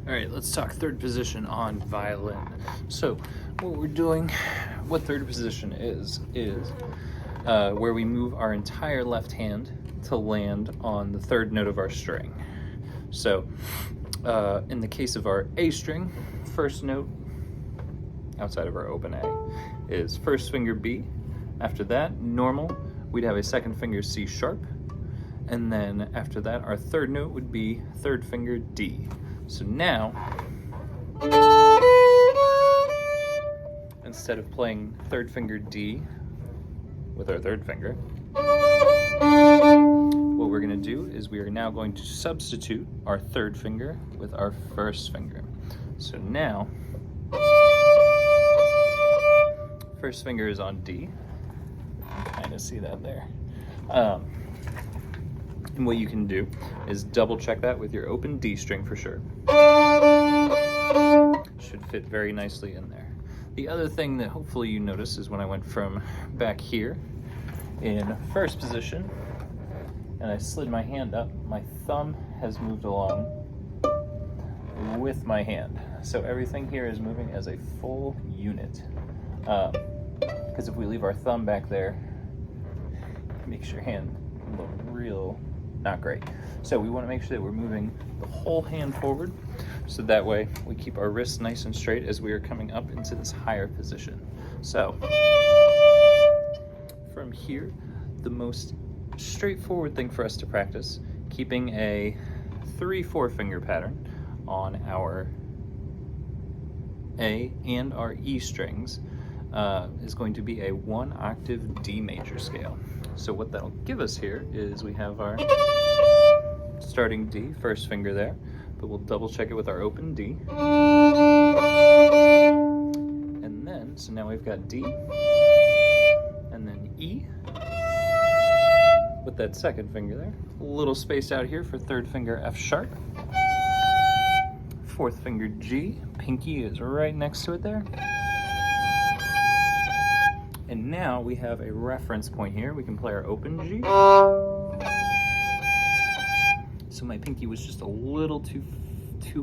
All right, let's talk third position on violin. So what third position is where we move our entire left hand to land on the third note of our string. So in the case of our A string, first note outside of our open A is first finger B. After that, normal, we'd have a second finger C sharp. And then after that, our third note would be third finger D. So now, instead of playing third finger D with our third finger, what we're going to do is we are now going to substitute our third finger with our first finger. So now, first finger is on D. You can kind of see that there. And what you can do is double check that with your open D string for sure. Should fit very nicely in there. The other thing that hopefully you notice is when I went from back here in first position and I slid my hand up, my thumb has moved along with my hand. So everything here is moving as a full unit. Because if we leave our thumb back there, it makes your hand look real not great. So we want to make sure that we're moving the whole hand forward, so that way we keep our wrists nice and straight as we are coming up into this higher position. So from here, the most straightforward thing for us to practice, keeping a 3/4 finger pattern on our A and our E strings, is going to be a 1 octave D major scale. So what that'll give us here is we have our starting D, first finger there, but we'll double check it with our open D. And then, so now we've got D, and then E, with that second finger there. A little spaced out here for third finger F sharp. Fourth finger G, pinky is right next to it there. And now we have a reference point here. We can play our open G. So my pinky was just a little too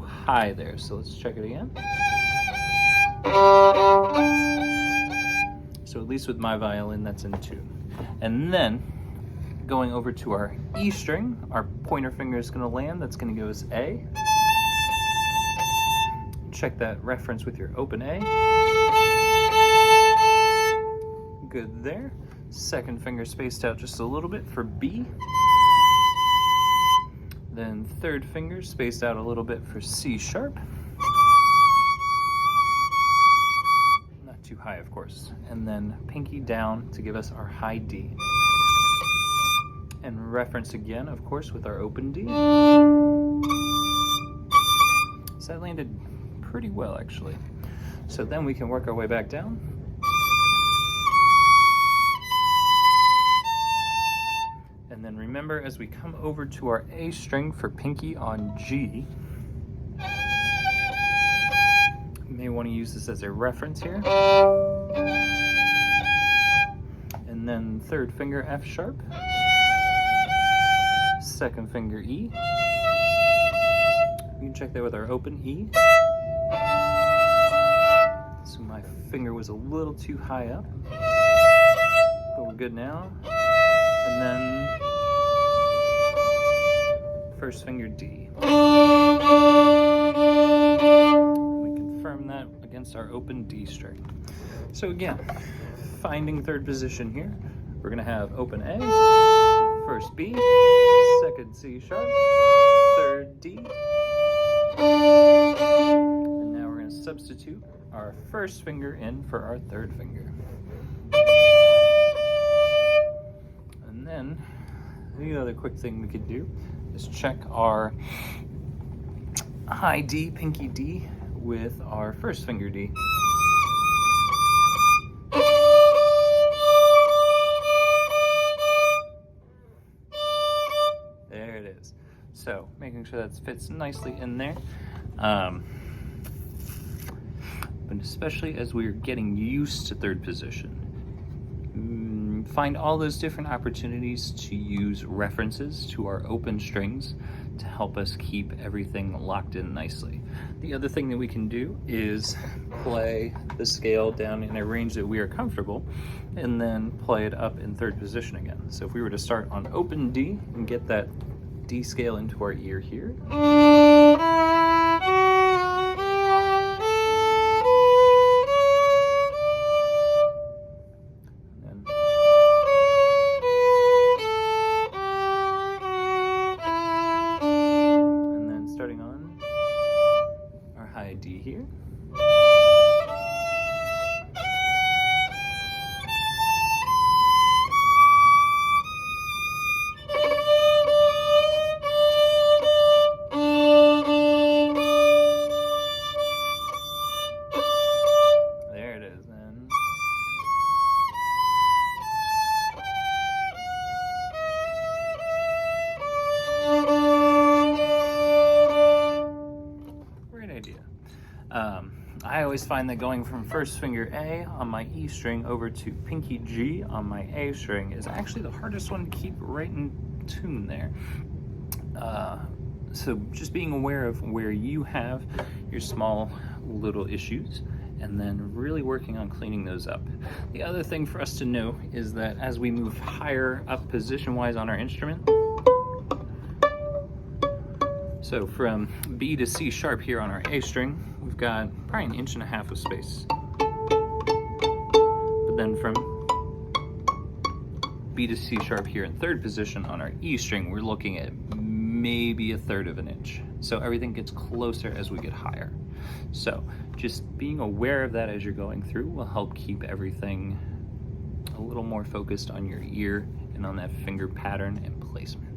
high there. So let's check it again. So at least with my violin, that's in tune. And then going over to our E string, our pointer finger is gonna land. That's gonna give us A. Check that reference with your open A. Good there. Second finger spaced out just a little bit for B. Then third finger spaced out a little bit for C sharp. Not too high, of course. And then pinky down to give us our high D. And reference again, of course, with our open D. So that landed pretty well, actually. So then we can work our way back down. And then remember, as we come over to our A string for pinky on G, you may want to use this as a reference here. And then third finger F sharp, second finger E. We can check that with our open E. So my finger was a little too high up, but we're good now. And then first finger D. We confirm that against our open D string. So again, finding third position here, we're gonna have open A, first B, second C sharp, third D. And now we're gonna substitute our first finger in for our third finger. And then the other quick thing we could do is check our high D, pinky D, with our first finger D. There it is. So making sure that fits nicely in there. But especially as we're getting used to third position, find all those different opportunities to use references to our open strings to help us keep everything locked in nicely. The other thing that we can do is play the scale down in a range that we are comfortable, and then play it up in third position again. So if we were to start on open D and get that D scale into our ear here, D here. There it is then. Great idea. I always find that going from first finger A on my E string over to pinky G on my A string is actually the hardest one to keep right in tune there. So just being aware of where you have your small little issues, and then really working on cleaning those up. The other thing for us to know is that as we move higher up position-wise on our instrument, so from B to C sharp here on our A string, we've got probably 1.5 inches of space. But then from B to C sharp here in third position on our E string, we're looking at maybe 1/3 of an inch. So everything gets closer as we get higher. So just being aware of that as you're going through will help keep everything a little more focused on your ear and on that finger pattern and placement.